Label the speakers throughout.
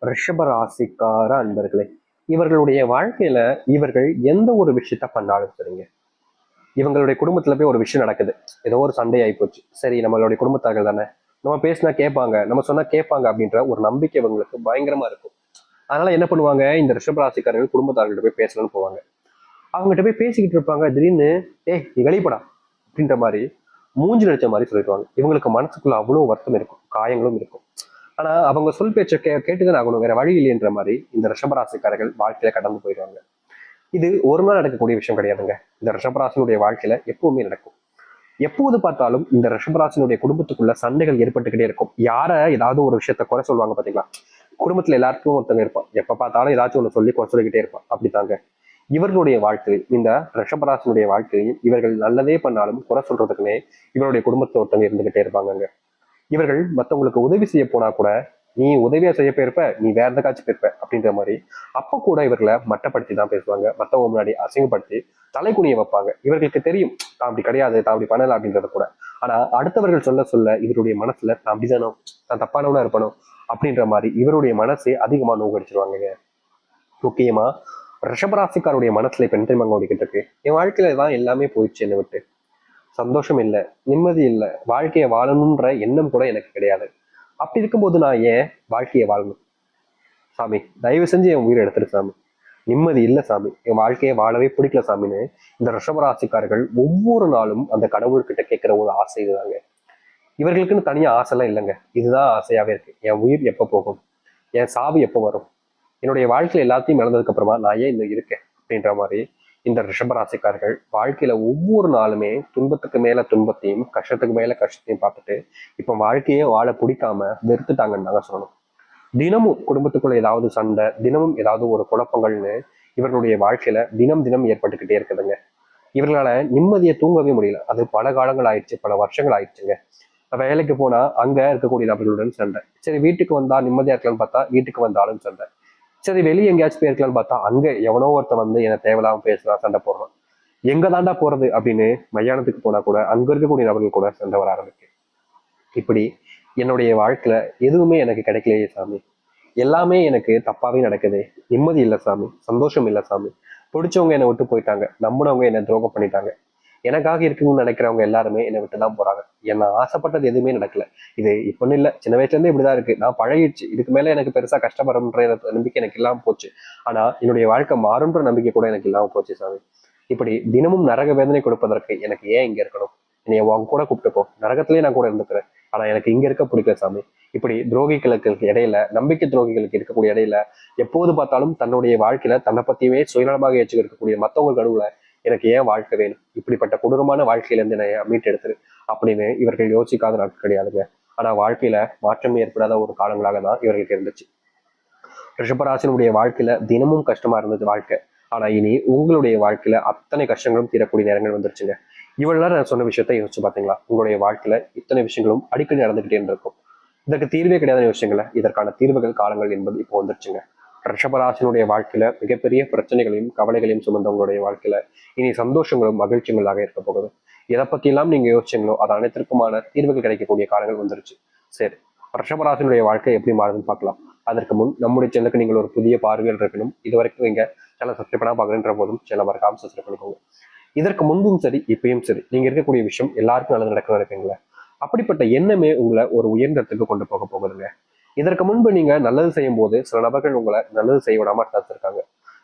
Speaker 1: ரிஷப ராசிக்கார அன்பர்களே, இவர்களுடைய வாழ்க்கையில இவர்கள் எந்த ஒரு விஷயத்த பண்ணாலும் சரிங்க, இவங்களுடைய குடும்பத்துல போய் ஒரு விஷயம் நடக்குது. ஏதோ ஒரு சண்டை ஆகி போச்சு. சரி, நம்மளுடைய குடும்பத்தார்கள் தானே, நம்ம பேசினா கேட்பாங்க, நம்ம சொன்னா கேட்பாங்க அப்படின்ற ஒரு நம்பிக்கை இவங்களுக்கு பயங்கரமா இருக்கும். அதனால என்ன பண்ணுவாங்க, இந்த ரிஷபராசிக்காரர்கள் குடும்பத்தார்கள்ட்ட போய் பேசணும்னு போவாங்க. அவங்ககிட்ட போய் பேசிக்கிட்டு இருப்பாங்க. திடீர்னு நீ வெளிப்படா அப்படின்ற மாதிரி மூஞ்சி அடிச்ச மாதிரி சொல்லிடுவாங்க. இவங்களுக்கு மனசுக்குள்ள அவ்வளவு வருத்தம் இருக்கும், காயங்களும் இருக்கும். ஆனா அவங்க சொல் பேச்ச கேட்டுதான் ஆகணும், வேற வழி இல்லைன்ற மாதிரி இந்த ரிஷபராசிக்காரர்கள் வாழ்க்கையில கடந்து போயிடுவாங்க. இது ஒரு நாள் நடக்கக்கூடிய விஷயம் கிடையாதுங்க. இந்த ரிஷபராசினுடைய வாழ்க்கையில எப்பவுமே நடக்கும். எப்போது பார்த்தாலும் இந்த ரிஷபராசினுடைய குடும்பத்துக்குள்ள சண்டைகள் ஏற்பட்டுக்கிட்டே இருக்கும். யார ஏதாவது ஒரு விஷயத்த குறை சொல்லுவாங்க பாத்தீங்களா? குடும்பத்துல எல்லாருக்கும் ஒருத்தங்க இருப்பான், எப்ப பார்த்தாலும் ஏதாச்சும் ஒண்ணு சொல்லி குறை சொல்லிக்கிட்டே இருப்பான். அப்படித்தாங்க இவர்களுடைய வாழ்க்கை. இந்த ரிஷபராசினுடைய வாழ்க்கையில் இவர்கள் நல்லதே பண்ணாலும் குறை சொல்றதுக்குன்னே இவருடைய குடும்பத்துல ஒருத்தங்க இருந்துகிட்டே இருப்பாங்க. இவர்கள் மற்றவங்களுக்கு உதவி செய்ய போனா கூட, நீ உதவியா செய்ய போயிருப்ப, நீ வேற எதுக்காச்சும் போயிருப்ப அப்படின்ற மாதிரி அப்ப கூட இவர்களை மட்டப்படுத்தி தான் பேசுவாங்க. மற்றவங்க முன்னாடி அசிங்கப்படுத்தி தலைக்குனிய வைப்பாங்க. இவர்களுக்கு தெரியும் தான் அப்படி கிடையாது, தான் அப்படி பண்ணல அப்படின்றத கூட. ஆனா அடுத்தவர்கள் சொல்ல சொல்ல இவருடைய மனசுல நான் அப்படிதானோ, நான் தப்பானவனா இருப்பணும் அப்படின்ற மாதிரி இவருடைய மனசை அதிகமா நோக்கடிச்சிருவாங்க. முக்கியமா ரிஷபராசிக்காருடைய மனசுல இப்ப என்ன ஓடிக்கிட்டு இருக்கு, என் வாழ்க்கையில தான் எல்லாமே போயிடுச்சு, என்னை விட்டு சந்தோஷம் இல்லை, நிம்மதி இல்லை, வாழ்க்கையை வாழணுன்ற எண்ணம் கூட எனக்கு கிடையாது. அப்படி இருக்கும்போது நான் ஏன் வாழ்க்கையை வாழணும்? சாமி, தயவு செஞ்சு என் உயிரை எடுத்துரு சாமி, நிம்மதி இல்லை சாமி, என் வாழ்க்கையை வாழவே பிடிக்கல சாமின்னு இந்த ரிஷபராசிக்காரர்கள் ஒவ்வொரு நாளும் அந்த கடவுள்கிட்ட கேட்கிற ஒரு ஆசை இதுதாங்க. இவர்களுக்குன்னு தனியா ஆசைலாம் இல்லைங்க. இதுதான் ஆசையாவே இருக்கு. என் உயிர் எப்போ போகும், என் சாவு எப்போ வரும், என்னுடைய வாழ்க்கையில எல்லாத்தையும் இழந்ததுக்கு அப்புறமா நான் ஏன் இன்னும் இருக்கேன் அப்படின்ற மாதிரி இந்த ரிஷபராசிக்காரர்கள் வாழ்க்கையில ஒவ்வொரு நாளுமே துன்பத்துக்கு மேல துன்பத்தையும் கஷ்டத்துக்கு மேல கஷ்டத்தையும் பார்த்துட்டு இப்ப வாழ்க்கையே வாழ பிடிக்காம வெறுத்துட்டாங்கன்னு தாங்க சொல்லணும். தினமும் குடும்பத்துக்குள்ள ஏதாவது சண்டை, தினமும் ஏதாவது ஒரு குழப்பங்கள்னு இவர்களுடைய வாழ்க்கையில தினம் தினம் ஏற்பட்டுக்கிட்டே இருக்குதுங்க. இவர்களால நிம்மதியை தூங்கவே முடியல. அது பல காலங்கள் ஆயிடுச்சு, பல வருஷங்கள் ஆயிடுச்சுங்க. வேலைக்கு போனா அங்க இருக்கக்கூடிய நபர்களுடன் சண்டை. சரி, வீட்டுக்கு வந்தா நிம்மதியா இருக்கலாம்னு பார்த்தா வீட்டுக்கு வந்தாலும் சண்டை. சரி, வெளியே எங்கேயாச்சும் போயிருக்கலாம்னு பார்த்தா அங்க எவனோ ஒருத்தன் வந்து என்னை தேவையில்லாம பேசுறான், சண்டை போடுறான். எங்க தாண்டா போறது அப்படின்னு மயானத்துக்கு போனா கூட அங்க இருக்கக்கூடிய நபர்கள் கூட சண்டை வர ஆரம்பிக்கு. இப்படி என்னுடைய வாழ்க்கையில எதுவுமே எனக்கு கிடைக்கலையே சாமி, எல்லாமே எனக்கு தப்பாவே நடக்குது, நிம்மதி இல்லை சாமி, சந்தோஷம் இல்லை சாமி, பிடிச்சவங்க என்னை விட்டு போயிட்டாங்க, நம்பினவங்க என்னை துரோகம் பண்ணிட்டாங்க, எனக்காக இருக்குன்னு நினைக்கிறவங்க எல்லாருமே என்னை விட்டு தான் போறாங்க, என்ன ஆசைப்பட்டது எதுவுமே நடக்கல. இது இப்பன்னு இல்லை, சின்ன வயசுல இருந்தே இப்படிதான் இருக்கு, நான் பழகிடுச்சு, இதுக்கு மேல எனக்கு பெருசா கஷ்டப்படுறன்ற நம்பிக்கை எனக்கு இல்லாம போச்சு. ஆனா என்னுடைய வாழ்க்கை மாறுன்ற நம்பிக்கை கூட எனக்கு இல்லாம போச்சு சாமி. இப்படி தினமும் நரக வேதனை கொடுப்பதற்கு எனக்கு ஏன் இங்க இருக்கணும்? என்னை உங்க கூட கூப்பிட்டுப்போ, நரகத்திலேயே நான் கூட இருந்துக்கிறேன், ஆனா எனக்கு இங்க இருக்க பிடிக்கல சாமி. இப்படி துரோகிகளுக்கு இடையில, நம்பிக்கை துரோகிகளுக்கு இருக்கக்கூடிய இடையில எப்போது பார்த்தாலும் தன்னுடைய வாழ்க்கையில தன்னை பத்தியுமே சுயநலமாக ஏற்று இருக்கக்கூடிய மத்தவங்க நடுவுல எனக்கு ஏன் வாழ்க்கை வேணும், இப்படிப்பட்ட கொடூரமான வாழ்க்கையிலேருந்து என்னை மீட்டெடுத்துரு அப்படின்னு இவர்கள் யோசிக்காத நாட்கள் கிடையாதுங்க. ஆனா வாழ்க்கையில மாற்றம் ஏற்படாத ஒரு காலங்களாக தான் இவர்களுக்கு இருந்துச்சு. ரிஷபராசினுடைய வாழ்க்கையில தினமும் கஷ்டமா இருந்தது வாழ்க்கை. ஆனா இனி உங்களுடைய வாழ்க்கையில அத்தனை கஷ்டங்களும் தீரக்கூடிய நேரங்கள் வந்துருச்சுங்க. இவ்வளவு நேரம் நான் சொன்ன விஷயத்த யோசிச்சு பாத்தீங்களா? உங்களுடைய வாழ்க்கையில இத்தனை விஷயங்களும் அடிக்கடி நடந்துகிட்டே இருக்கும். இதற்கு தீர்வே கிடையாத விஷயங்கள இதற்கான தீர்வுகள் காலங்கள் என்பது இப்போ வந்துருச்சுங்க. ரிஷபராசினுடைய வாழ்க்கையில மிகப்பெரிய பிரச்சனைகளையும் கவலைகளையும் சுமந்தவங்களுடைய வாழ்க்கையில இனி சந்தோஷங்களும் மகிழ்ச்சிகளாக இருக்க போகுது. எதை பத்தி எல்லாம் நீங்க யோசிச்சீங்களோ அது அனைத்திற்குமான தீர்வுகள் கிடைக்கக்கூடிய காலங்கள் வந்துருச்சு. சரி, ரிஷபராசினுடைய வாழ்க்கை எப்படி மாறுதுன்னு பார்க்கலாம். அதற்கு முன் நம்முடைய சேனலுக்கு நீங்கள் ஒரு புதிய பார்வையில் இருக்கணும். இது வரைக்கும் நீங்க சேனல் சப்ஸ்கிரைப் பண்ணா பார்க்குறேன்ற போதும் சேனல் மறக்காம சப்ஸ்கிரைப் பண்ணிக்கோங்க. இதற்கு முன்பும் சரி, இப்பயும் சரி, நீங்க இருக்கக்கூடிய விஷயம் எல்லாருக்கும் நல்லது நடக்க இருப்பீங்களா? அப்படிப்பட்ட எண்ணமே உங்களை ஒரு உயர்ந்த இடத்துக்கு கொண்டு போக போகுதுங்க. இதற்கு முன்பு நீங்க நல்லது செய்யும் போது சில நபர்கள் உங்களை நல்லது செய்ய விடாம தடுத்திருக்காங்க.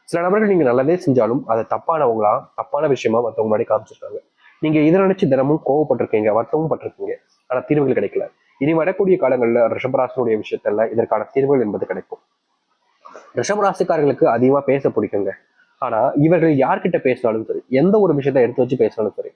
Speaker 1: சில நபர்கள் நீங்க நல்லதே செஞ்சாலும் அதை தப்பானவங்களா, தப்பான விஷயமா மற்றவங்க முன்னாடி காமிச்சிருக்காங்க. நீங்க இதை நினைச்சு தினமும் கோவப்பட்டிருக்கீங்க, வருத்தமும் பட்டிருக்கீங்க. ஆனா தீர்வுகள் கிடைக்கல. இனி வரக்கூடிய காலங்கள்ல ரிஷபராசினுடைய விஷயத்துல இதற்கான தீர்வுகள் என்பது கிடைக்கும். ரிஷபராசிக்காரர்களுக்கு அதிகமா பேச பிடிக்குங்க. ஆனா இவர்கள் யார்கிட்ட பேசினாலும் சரி, எந்த ஒரு விஷயத்த எடுத்து வச்சு பேசினாலும் சரி,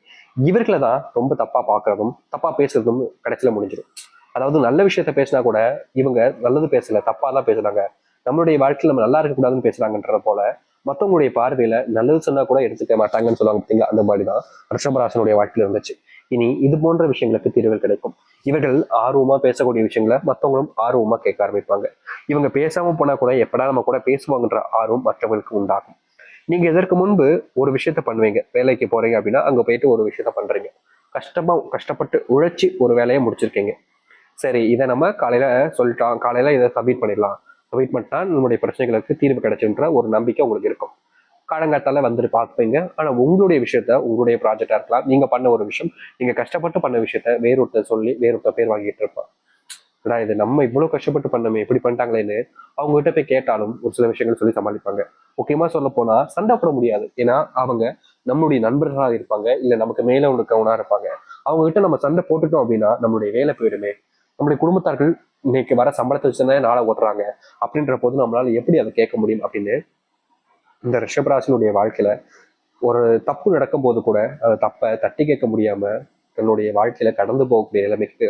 Speaker 1: இவர்களை தான் ரொம்ப தப்பா பாக்குறதும் தப்பா பேசுறதும் கடைசியில முடிஞ்சிடும். அதாவது நல்ல விஷயத்த பேசினா கூட இவங்க நல்லது பேசல, தப்பா தான் பேசுறாங்க, நம்மளுடைய வாழ்க்கையில் நம்ம நல்லா இருக்கக்கூடாதுன்னு பேசுறாங்கன்ற போல மற்றவங்களுடைய பார்வையில நல்லது சொன்னா கூட எடுத்துக்க மாட்டாங்கன்னு சொல்லுவாங்க பார்த்தீங்களா? அந்த மாதிரிதான் ரிஷபராசனுடைய வாழ்க்கையில இருந்துச்சு. இனி இது போன்ற விஷயங்களுக்கு தீர்வுகள் கிடைக்கும். இவர்கள் ஆர்வமா பேசக்கூடிய விஷயங்களை மற்றவங்களும் ஆர்வமா கேட்க ஆரம்பிப்பாங்க. இவங்க பேசாம போனா கூட எப்படா நம்ம கூட பேசுவாங்கன்ற ஆர்வம் மற்றவர்களுக்கு உண்டாகும். நீங்க இதற்கு முன்பு ஒரு விஷயத்த பண்ணுவீங்க, வேலைக்கு போறீங்க அப்படின்னா அங்க போயிட்டு ஒரு விஷயத்த பண்றீங்க, கஷ்டப்பட்டு உழைச்சி ஒரு வேலையை முடிச்சிருக்கீங்க. சரி, இதை நம்ம காலையில சொல்லிட்டோம், காலையில இதை சப்மிட் பண்ணிடலாம், வெயிட் பண்ணிட்டா நம்மளுடைய பிரச்சனைகளுக்கு தீர்வு கிடைச்சுன்ற ஒரு நம்பிக்கை உங்களுக்கு இருக்கும். காலங்காத்தால வந்துட்டு பார்ப்பீங்க. ஆனா உங்களுடைய விஷயத்த, உங்களுடைய ப்ராஜெக்டா இருக்கலாம், நீங்க பண்ண ஒரு விஷயம், நீங்க கஷ்டப்பட்டு பண்ண விஷயத்த வேறொருத்தர் சொல்லி வேறொருத்தர் பேர் வாங்கிட்டு இருப்பான். இது நம்ம இவ்வளவு கஷ்டப்பட்டு பண்ணமே இப்படி பண்ணிட்டாங்களேன்னு அவங்க கிட்ட போய் கேட்டாலும் ஒரு சில விஷயங்கள் சொல்லி சமாளிப்பாங்க. முக்கியமா சொல்ல போனா சண்டை போட முடியாது. ஏன்னா அவங்க நம்மளுடைய நண்பர்களாக இருப்பாங்க, இல்ல நமக்கு மேல இருக்கவனா இருப்பாங்க. அவங்க கிட்ட நம்ம சண்டை போட்டுட்டோம் அப்படின்னா நம்மளுடைய வேலை போயிடுமே, நம்முடைய குடும்பத்தார்கள் இன்னைக்கு வர சம்பளத்தை வச்சுதானே நாளை ஓட்டுறாங்க, அப்படின்ற போது நம்மளால எப்படி அதை கேட்க முடியும் அப்படின்னு இந்த ரிஷபராசினுடைய வாழ்க்கையில ஒரு தப்பு நடக்கும் போது கூட அந்த தப்பை தட்டி கேட்க முடியாம தன்னுடைய வாழ்க்கையில கடந்து போகக்கூடிய நிலைமைக்கு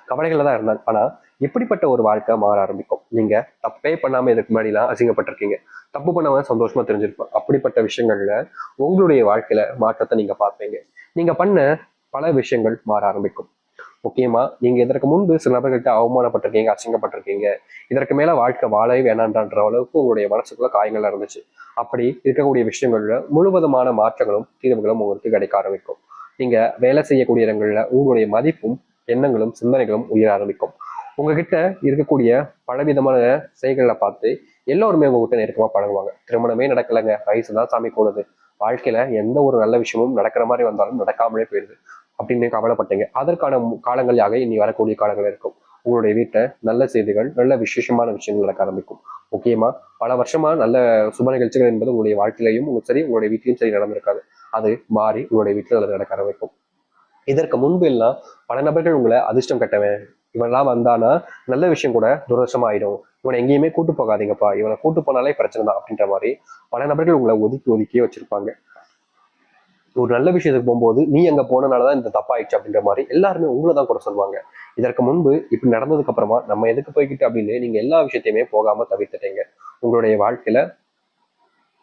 Speaker 1: கவலைகள்ல தான் இருந்தாங்க. ஆனா எப்படிப்பட்ட ஒரு வாழ்க்கை மாற ஆரம்பிக்கும். நீங்க தப்பே பண்ணாம இதுக்கு முன்னாடி எல்லாம் அசிங்கப்பட்டிருக்கீங்க, தப்பு பண்ணாம சந்தோஷமா தெரிஞ்சிருப்போம். அப்படிப்பட்ட விஷயங்கள்ல உங்களுடைய வாழ்க்கையில மாற்றத்தை நீங்க பார்ப்பீங்க. நீங்க பண்ண பல விஷயங்கள் மாற ஆரம்பிக்கும். முக்கியமா நீங்க இதற்கு முன்பு சில நபர்கள்ட்ட அவமானப்பட்டிருக்கீங்க, அசிங்கப்பட்டிருக்கீங்க. இதற்கு மேல வாழ்க்கை வாழவே வேணான்ற அளவுக்கு உங்களுடைய மனசுக்குள்ள காயங்கள் இருந்துச்சு. அப்படி இருக்கக்கூடிய விஷயங்கள்ல முழுவதுமான மாற்றங்களும் தீர்வுகளும் உங்களுக்கு கிடைக்க ஆரம்பிக்கும். நீங்க வேலை செய்யக்கூடிய இடங்கள்ல உங்களுடைய மதிப்பும் எண்ணங்களும் சிந்தனைகளும் உயர ஆரம்பிக்கும். உங்ககிட்ட இருக்கக்கூடிய பலவிதமான செயல்களை பார்த்து எல்லோருமே உங்ககிட்ட நெருக்கமா பழகுவாங்க. திருமணமே நடக்கலைங்க, வயசுதான் சாமி கூடுது, வாழ்க்கையில எந்த ஒரு நல்ல விஷயமும் நடக்கிற மாதிரி வந்தாலும் நடக்காமலே போயிடுது அப்படின்னு கவலைப்பட்டீங்க. அதற்கான காலங்களாக இனி வரக்கூடிய காலங்கள் இருக்கும். உங்களுடைய வீட்டில் நல்ல செய்திகள், நல்ல விசேஷமான விஷயங்கள் நடக்க ஆரம்பிக்கும். முக்கியமா பல வருஷமா நல்ல சுப நிகழ்ச்சிகள் என்பது உங்களுடைய வாழ்க்கையிலையும் சரி, உங்களுடைய வீட்டிலையும் சரி நடந்திருக்காது. அது மாறி உங்களுடைய வீட்டில் அது நடக்க ஆரம்பிக்கும். இதற்கு முன்பு எல்லாம் பல நபர்கள் உங்களை அதிர்ஷ்டம் கட்டவன், இவெல்லாம் வந்தானா நல்ல விஷயம் கூட துரதிர்ஷ்டமா ஆயிடும், இவனை எங்கேயுமே கூட்டு போகாதீங்கப்பா, இவனை கூட்டு போனாலே பிரச்சனை தான் அப்படின்ற மாதிரி பல நபர்கள் உங்களை ஒதுக்கி ஒதுக்கியே வச்சிருப்பாங்க. ஒரு நல்ல விஷயத்துக்கு போகும்போது நீ அங்க போனனாலதான் இந்த தப்பாயிடுச்சு அப்படின்ற மாதிரி எல்லாருமே உங்களை தான் கூட சொல்லுவாங்க. இதற்கு முன்பு இப்படி நடந்ததுக்கு அப்புறமா நம்ம எதுக்கு போய்கிட்டு அப்படின்னு நீங்க எல்லா விஷயத்தையுமே போகாம தவிர்த்துட்டீங்க. உங்களுடைய வாழ்க்கையில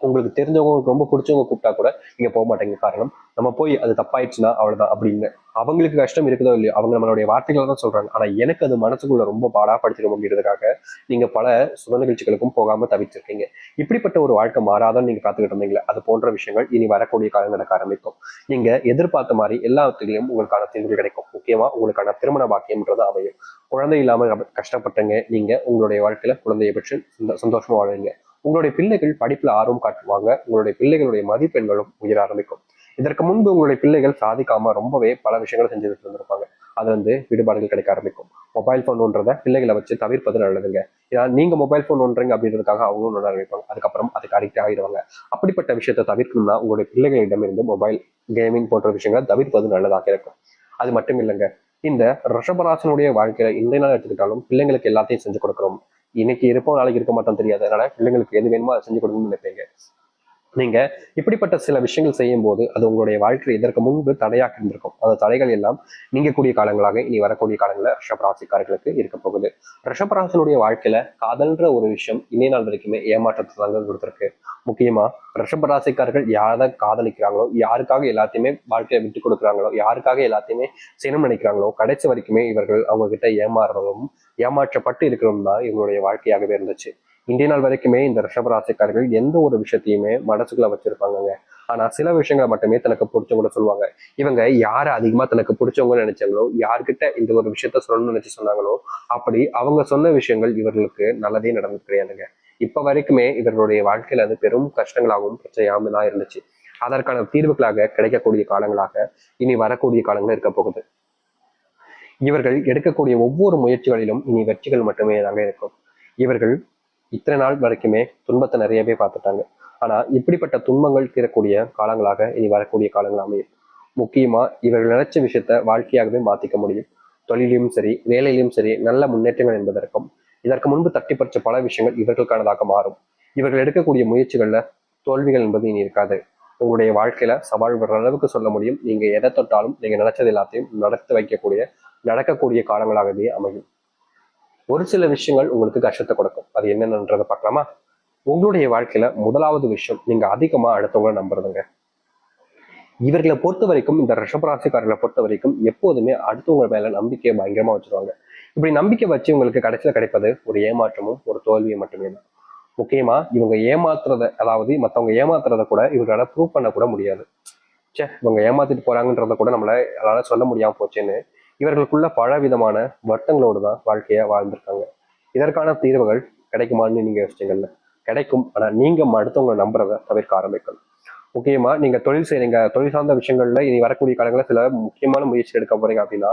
Speaker 1: உங்களுக்கு தெரிஞ்சவங்க, உங்களுக்கு ரொம்ப பிடிச்சவங்க கூப்பிட்டா கூட நீங்க போக மாட்டேங்க. காரணம், நம்ம போய் அது தப்பாயிடுச்சுன்னா அவ்வளவுதான் அப்படின்னு. அவங்களுக்கு கஷ்டம் இருக்குதோ இல்லையோ, அவங்க நம்மளுடைய வார்த்தைகளை தான் சொல்றாங்க. ஆனா எனக்கு அது மனசுக்குள்ள ரொம்ப பாடா படிச்சிடும் அப்படின்றதுக்காக நீங்க பல சுப நிகழ்ச்சிகளுக்கும் போகாம தவிர்த்திருக்கீங்க. இப்படிப்பட்ட ஒரு வாழ்க்கை மாறாதான் நீங்க காத்துக்கிட்டு இருந்தீங்களே, அது போன்ற விஷயங்கள் இனி வரக்கூடிய காலம் நடக்க ஆரம்பிக்கும். நீங்க எதிர்பார்த்த மாதிரி எல்லாத்துலயும் உங்களுக்கான தீர்வு கிடைக்கும். முக்கியமா உங்களுக்கான திருமண பாக்கியம்ன்றது அமையும். குழந்தை இல்லாம கஷ்டப்பட்டங்க நீங்க உங்களுடைய வாழ்க்கையில குழந்தையை பெற்று சந்தோஷமா வாழ்வீங்க. உங்களுடைய பிள்ளைகள் படிப்புல ஆர்வம் காட்டுவாங்க. உங்களுடைய பிள்ளைகளுடைய மதிப்பெண்களும் உயர ஆரம்பிக்கும். இதற்கு முன்பு உங்களுடைய பிள்ளைகள் சாதிக்காம ரொம்பவே பல விஷயங்களை செஞ்சுட்டு இருந்திருப்பாங்க. அது விடுபாடுகள் கிடைக்க ஆரம்பிக்கும். மொபைல் போன் ஒன்றதை பிள்ளைகளை வச்சு தவிர்ப்பது நல்லதுங்க. ஏன்னா நீங்க மொபைல் போன் ஒன்றீங்க அப்படின்றதுக்காக அவங்களும் நோட ஆரம்பிப்பாங்க. அதுக்கப்புறம் அதுக்கு அடிக்ட் ஆகிடுவாங்க. அப்படிப்பட்ட விஷயத்தை தவிர்க்கணும்னா உங்களுடைய பிள்ளைகளிடம் இருந்து மொபைல் கேமிங் போன்ற விஷயங்களை தவிர்ப்பது நல்லதாக இருக்கும். அது மட்டும் இல்லைங்க, இந்த ரிஷபராசனுடைய வாழ்க்கையில இன்றைய நாள் எடுத்துக்கிட்டாலும் பிள்ளைங்களுக்கு எல்லாத்தையும் செஞ்சு கொடுக்குறோம். இன்னைக்கு இருப்போம் நாளைக்கு இருக்க மாட்டோம் தெரியாது. அதனால பிள்ளைங்களுக்கு எது வேணுமோ அதை செஞ்சு கொடுக்கணும்னு நினைப்பீங்க. நீங்க இப்படிப்பட்ட சில விஷயங்கள் செய்யும் போது அது உங்களுடைய வாழ்க்கையில் இதற்கு முன்பு தடையாக இருந்திருக்கும். அந்த தடைகள் எல்லாம் நீங்கக்கூடிய காலங்களாக இனி வரக்கூடிய காலங்களில் ரிஷபராசிக்காரர்களுக்கு இருக்க போகுது. ரிஷபராசினுடைய வாழ்க்கையில காதல்ன்ற ஒரு விஷயம் இன்னைய நாள் வரைக்குமே ஏமாற்றத்தை தாங்க கொடுத்துருக்கு. முக்கியமா ரிஷபராசிக்காரர்கள் யாரை காதலிக்கிறாங்களோ, யாருக்காக எல்லாத்தையுமே வாழ்க்கையை விட்டு கொடுக்குறாங்களோ, யாருக்காக எல்லாத்தையுமே செய்யணும்னு நினைக்கிறாங்களோ, கடைசி வரைக்குமே இவர்கள் அவங்க கிட்ட ஏமாறுறதும் ஏமாற்றப்பட்டு இருக்கிறதும் தான் இவங்களுடைய வாழ்க்கையாகவே இருந்துச்சு. இந்திய நாள் வரைக்குமே இந்த ரிஷபராசிக்காரர்கள் எந்த ஒரு விஷயத்தையுமே மனசுக்குள்ள வச்சிருப்பாங்க. ஆனா சில விஷயங்களை மட்டுமே தனக்கு பிடிச்சவங்க சொல்லுவாங்க. இவங்க யாரை அதிகமா தனக்கு பிடிச்சவங்கன்னு நினைச்சாங்களோ, யார்கிட்ட இந்த ஒரு விஷயத்த சொல்லணும்னு நினைச்சு சொன்னாங்களோ, அப்படி அவங்க சொன்ன விஷயங்கள் இவர்களுக்கு நல்லதே நடந்து கிடையாதுங்க. இப்ப வரைக்குமே இவர்களுடைய வாழ்க்கையில அது பெரும் கஷ்டங்களாகவும் பிரச்சனையாகவும் தான் இருந்துச்சு. அதற்கான தீர்வுகளாக கிடைக்கக்கூடிய காலங்களாக இனி வரக்கூடிய காலங்கள் இருக்க போகுது. இவர்கள் எடுக்கக்கூடிய ஒவ்வொரு முயற்சிகளிலும் இனி வெற்றிகள் மட்டுமே தாங்க இருக்கும். இவர்கள் இத்தனை நாள் வரைக்குமே துன்பத்தை நிறையவே பார்த்துட்டாங்க. ஆனா இப்படிப்பட்ட துன்பங்கள் தீரக்கூடிய காலங்களாக இனி வரக்கூடிய காலங்கள் அமையும். முக்கியமா இவர்கள் நினைச்ச விஷயத்த வாழ்க்கையாகவே மாத்திக்க முடியும். தொழிலையும் சரி, வேலையிலும் சரி, நல்ல முன்னேற்றங்கள் என்பதற்கும் இதற்கு முன்பு தட்டி பறிச்ச பல விஷயங்கள் இவர்களுக்கானதாக மாறும். இவர்கள் எடுக்கக்கூடிய முயற்சிகள்ல தோல்விகள் என்பது இனி இருக்காது. உங்களுடைய வாழ்க்கையில சவால் வர்ற அளவுக்கு சொல்ல முடியும். நீங்க எதை தொட்டாலும் நீங்க நினைச்சது எல்லாத்தையும் நடத்தி வைக்கக்கூடிய நடக்கக்கூடிய காலங்களாகவே அமையும். ஒரு சில விஷயங்கள் உங்களுக்கு கஷ்டத்தை கொடுக்கும். அது என்னென்னன்றதை பார்க்கலாமா? உங்களுடைய வாழ்க்கையில முதலாவது விஷயம், நீங்க அதிகமா அடுத்தவங்களை நம்புறதுங்க. இவர்களை பொறுத்த வரைக்கும், இந்த ரிஷபராசிக்காரர்களை பொறுத்த வரைக்கும் எப்போதுமே அடுத்தவங்க மேல நம்பிக்கையை பயங்கரமா வச்சிருவாங்க. இப்படி நம்பிக்கை வச்சு உங்களுக்கு கடைசியில கிடைப்பது ஒரு ஏமாற்றமும் ஒரு தோல்வியும் மட்டுமே தான். முக்கியமா இவங்க ஏமாத்துறத, அதாவது மத்தவங்க ஏமாத்துறத கூட இவங்களால ப்ரூவ் பண்ண கூட முடியாது. இவங்க ஏமாத்திட்டு போறாங்கன்றத கூட அதனால சொல்ல முடியாம போச்சேன்னு இவர்களுக்குள்ள பல விதமான வருத்தங்களோடு தான் வாழ்க்கைய வாழ்ந்திருக்காங்க. இதற்கான தீர்வுகள் கிடைக்குமான்னு நீங்க யோசிச்சீங்கல்ல, கிடைக்கும். ஆனா நீங்க அடுத்தவங்களை நம்புறத தவிர்க்க ஆரம்பிக்கணும். முக்கியமா நீங்க தொழில் செய்றீங்க, தொழில் சார்ந்த விஷயங்கள்ல இனி வரக்கூடிய காலங்களில் சில முக்கியமான முயற்சி எடுக்க போறீங்க அப்படின்னா,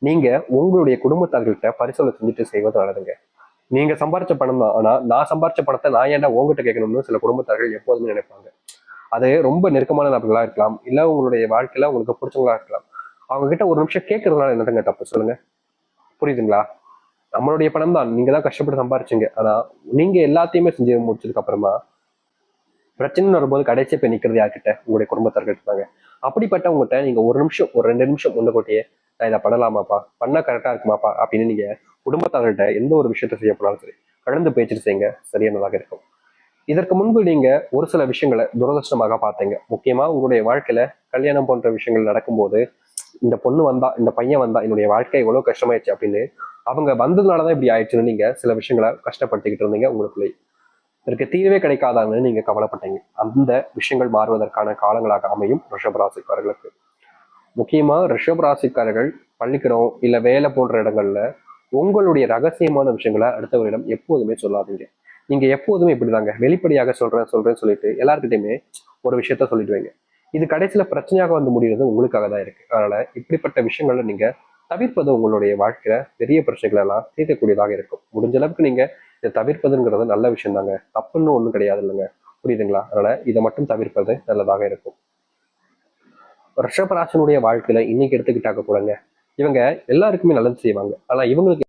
Speaker 1: நீங்க உங்களுடைய குடும்பத்தார்கள்ட்ட பரிசோதனை செஞ்சுட்டு செய்வது நல்லதுங்க. நீங்க சம்பாரிச்ச பணம் தான், ஆனா நான் சம்பாரிச்ச பணத்தை நான் ஏன்டா உங்ககிட்ட கேட்கணும்னு சில குடும்பத்தார்கள் எப்போதுமே நினைப்பாங்க. அது ரொம்ப நெருக்கமான நபர்களா இருக்கலாம், இல்ல உங்களுடைய வாழ்க்கையில உங்களுக்கு பிடிச்சவங்களா இருக்கலாம். அவங்க கிட்ட ஒரு நிமிஷம் கேட்கறதுனால என்னதுங்க தப்பு சொல்லுங்க? புரியுதுங்களா? நம்மளுடைய பணம் தான், நீங்க தான் கஷ்டப்பட்டு சம்பாரிச்சீங்க. ஆனா நீங்க எல்லாத்தையுமே செஞ்சு முடிச்சதுக்கு அப்புறமா பிரச்சனைன்னு வரும்போது கடைசியா போய் நிக்கிறது யார்கிட்ட? உங்களுடைய குடும்பத்தார்கள் தாங்க. அப்படிப்பட்டவங்ககிட்ட நீங்க ஒரு நிமிஷம், ஒரு 2 நிமிஷம் முன்னக்கூட்டியே நான் இதை பண்ணலாமாப்பா, பண்ணா கரெக்டா இருக்குமாப்பா அப்படின்னு நீங்க குடும்பத்தார்கள்ட்ட எந்த ஒரு விஷயத்த செய்ய போனாலும் சரி கலந்து பேச்சுட்டு செய்யுங்க, சரியானதாக இருக்கும். இதற்கு முன்பு நீங்க ஒரு சில விஷயங்களை துரதிருஷ்டமாக பார்த்தீங்க. முக்கியமா உங்களுடைய வாழ்க்கையில கல்யாணம் போன்ற விஷயங்கள் நடக்கும்போது, இந்த பொண்ணு வந்தா, இந்த பையன் வந்தா என்னுடைய வாழ்க்கை எவ்வளவு கஷ்டமாயிடுச்சு அப்படின்னு அவங்க வந்ததுனாலதான் இப்படி ஆயிடுச்சுன்னு நீங்க சில விஷயங்களை கஷ்டப்படுத்திக்கிட்டு இருந்தீங்க உங்களுக்குள்ளே. இதற்கு தீர்வே கிடைக்காதான்னு நீங்க கவலைப்பட்டீங்க. அந்த விஷயங்கள் மாறுவதற்கான காலங்களாக அமையும் ரிஷபராசிக்காரர்களுக்கு. முக்கியமா ரிஷபராசிக்காரர்கள் பள்ளிக்கூடம் இல்ல வேலை போன்ற இடங்கள்ல உங்களுடைய ரகசியமான விஷயங்களை அடுத்தவரிடம் எப்போதுமே சொல்லாதீங்க. நீங்க எப்போதுமே இப்படிதாங்க வெளிப்படையாக சொல்றேன் சொல்றேன்னு சொல்லிட்டு எல்லார்கிட்டையுமே ஒரு விஷயத்த சொல்லிடுவீங்க. இது கடைசியில பிரச்சனையாக வந்து முடிகிறது உங்களுக்காக தான் இருக்கு. அதனால இப்படிப்பட்ட விஷயங்கள்ல நீங்க தவிர்ப்பது உங்களுடைய வாழ்க்கையில பெரிய பிரச்சனைகள் எல்லாம் தீர்க்கக்கூடியதாக இருக்கும். முடிஞ்ச அளவுக்கு நீங்க இதை தவிர்ப்பதுங்கிறது நல்ல விஷயம் தாங்க, தப்புன்னு ஒண்ணும் கிடையாது இல்லைங்க. புரியுதுங்களா? அதனால இதை மட்டும் தவிர்ப்பது நல்லதாக இருக்கும். ரிஷபராசனுடைய வாழ்க்கையில இன்னைக்கு எடுத்துக்கிட்டாக்க கூடங்க, இவங்க எல்லாருக்குமே நல்லது செய்வாங்க. ஆனா இவங்களுக்கு